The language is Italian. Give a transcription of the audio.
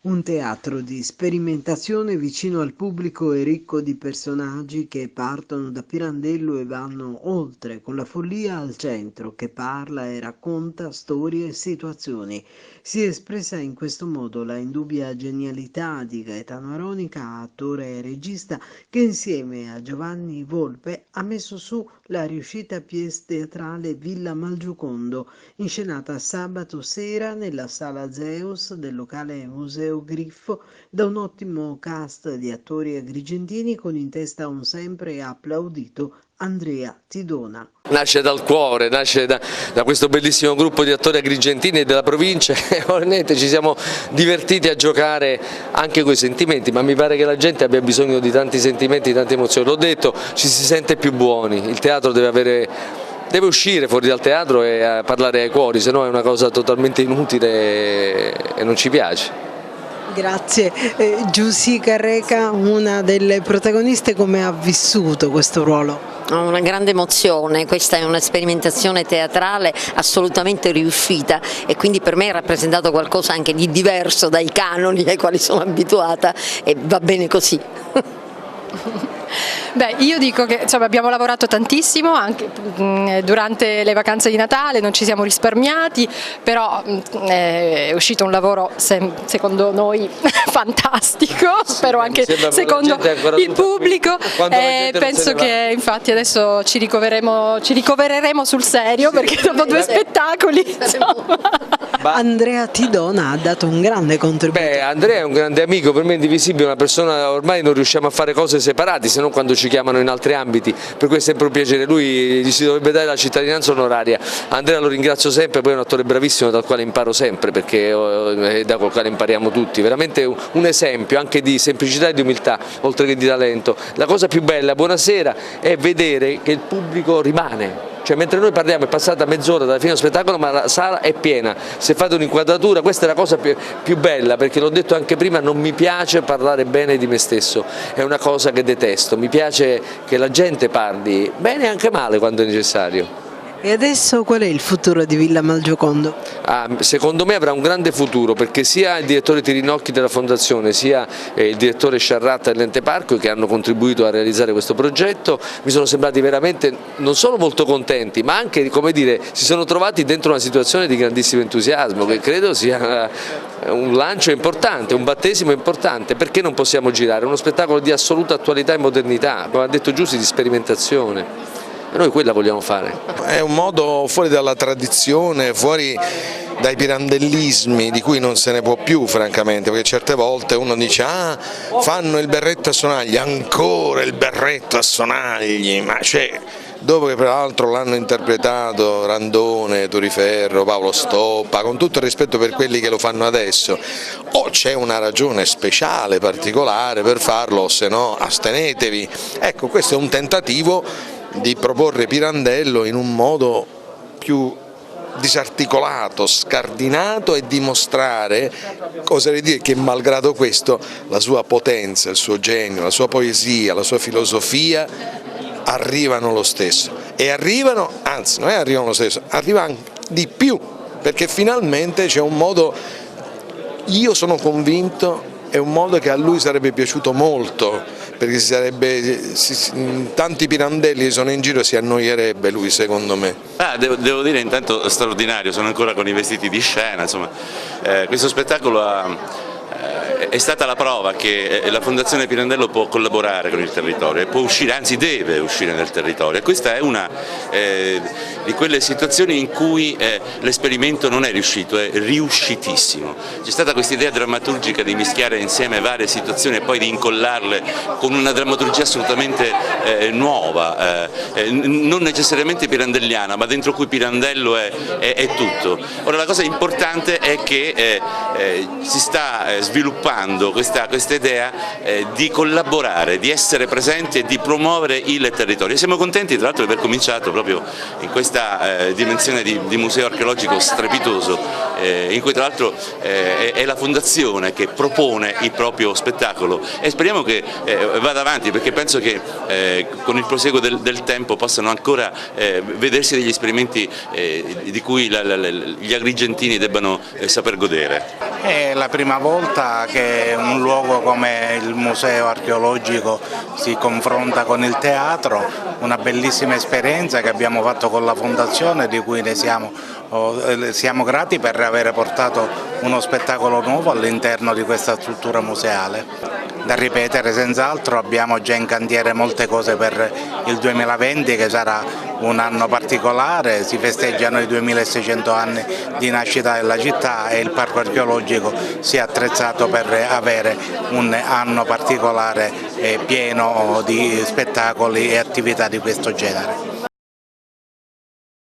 Un teatro di sperimentazione vicino al pubblico e ricco di personaggi che partono da Pirandello e vanno oltre, con la follia al centro, che parla e racconta storie e situazioni. Si è espressa in questo modo la indubbia genialità di Gaetano Aronica, attore e regista, che insieme a Giovanni Volpe ha messo su la riuscita pièce teatrale Villa Malgiocondo, inscenata sabato sera nella Sala Zeus del locale Museo Griffo da un ottimo cast di attori agrigentini con in testa un sempre applaudito Andrea Tidona. Nasce dal cuore, nasce da questo bellissimo gruppo di attori agrigentini e della provincia e veramente ci siamo divertiti a giocare anche con i sentimenti, ma mi pare che la gente abbia bisogno di tanti sentimenti, di tante emozioni. L'ho detto, ci si sente più buoni, il teatro deve uscire fuori dal teatro e parlare ai cuori, se no è una cosa totalmente inutile e non ci piace. Grazie. Giusy Carreca, una delle protagoniste, come ha vissuto questo ruolo? Una grande emozione, questa è una sperimentazione teatrale assolutamente riuscita e quindi per me ha rappresentato qualcosa anche di diverso dai canoni ai quali sono abituata e va bene così. Beh, io dico che abbiamo lavorato tantissimo anche durante le vacanze di Natale, non ci siamo risparmiati, però è uscito un lavoro secondo noi fantastico, spero anche secondo il pubblico e penso che infatti adesso ci ricovereremo sul serio perché dopo due spettacoli Andrea Tidona ha dato un grande contributo. Andrea è un grande amico, per me è indivisibile, una persona, ormai non riusciamo a fare cose separate, se non quando ci chiamano in altri ambiti, per cui è sempre un piacere, lui gli si dovrebbe dare la cittadinanza onoraria. Andrea lo ringrazio sempre, poi è un attore bravissimo dal quale imparo sempre, perché è da quale impariamo tutti, veramente un esempio anche di semplicità e di umiltà, oltre che di talento. La cosa più bella, buonasera, è vedere che il pubblico rimane. Cioè, mentre noi parliamo è passata mezz'ora dalla fine dello spettacolo ma la sala è piena, se fate un'inquadratura questa è la cosa più bella, perché l'ho detto anche prima, non mi piace parlare bene di me stesso, è una cosa che detesto, mi piace che la gente parli bene e anche male quando è necessario. E adesso qual è il futuro di Villa Malgiocondo? Secondo me avrà un grande futuro perché sia il direttore Tirinocchi della Fondazione sia il direttore Sciarratta dell'Ente Parco, che hanno contribuito a realizzare questo progetto, mi sono sembrati veramente non solo molto contenti ma anche, come dire, si sono trovati dentro una situazione di grandissimo entusiasmo che credo sia un lancio importante, un battesimo importante. Perché non possiamo girare? Uno spettacolo di assoluta attualità e modernità, come ha detto Giusy, di sperimentazione. E noi quella vogliamo fare. È un modo fuori dalla tradizione, fuori dai pirandellismi di cui non se ne può più francamente, perché certe volte uno dice fanno il berretto a sonagli, ancora il berretto a sonagli, ma dopo che peraltro l'hanno interpretato Randone, Turiferro, Paolo Stoppa, con tutto il rispetto per quelli che lo fanno adesso, o c'è una ragione speciale, particolare per farlo, o se no astenetevi. Ecco, questo è un tentativo di proporre Pirandello in un modo più disarticolato, scardinato e dimostrare, oserei dire che malgrado questo la sua potenza, il suo genio, la sua poesia, la sua filosofia arrivano lo stesso e arrivano, anzi non è arrivano lo stesso, arrivano di più, perché finalmente c'è un modo, io sono convinto, è un modo che a lui sarebbe piaciuto molto, perché tanti Pirandelli che sono in giro si annoierebbe lui, secondo me. Devo dire intanto straordinario, sono ancora con i vestiti di scena, insomma, questo spettacolo è stata la prova che la Fondazione Pirandello può collaborare con il territorio e può uscire, anzi deve uscire nel territorio, e questa è una di quelle situazioni in cui l'esperimento non è riuscito, è riuscitissimo. C'è stata questa idea drammaturgica di mischiare insieme varie situazioni e poi di incollarle con una drammaturgia assolutamente nuova, non necessariamente pirandelliana, ma dentro cui Pirandello è tutto. Ora la cosa importante è che si sta sviluppando questa idea di collaborare, di essere presenti e di promuovere il territorio. Siamo contenti tra l'altro di aver cominciato proprio in questa dimensione di museo archeologico strepitoso, in cui tra l'altro è la Fondazione che propone il proprio spettacolo, e speriamo che vada avanti, perché penso che con il proseguo del tempo possano ancora vedersi degli esperimenti di cui gli agrigentini debbano saper godere. È la prima volta che un luogo come il Museo Archeologico si confronta con il teatro, una bellissima esperienza che abbiamo fatto con la Fondazione, di cui siamo grati per aver portato uno spettacolo nuovo all'interno di questa struttura museale. Da ripetere senz'altro, abbiamo già in cantiere molte cose per il 2020 che sarà un anno particolare, si festeggiano i 2600 anni di nascita della città e il parco archeologico si è attrezzato per avere un anno particolare pieno di spettacoli e attività di questo genere.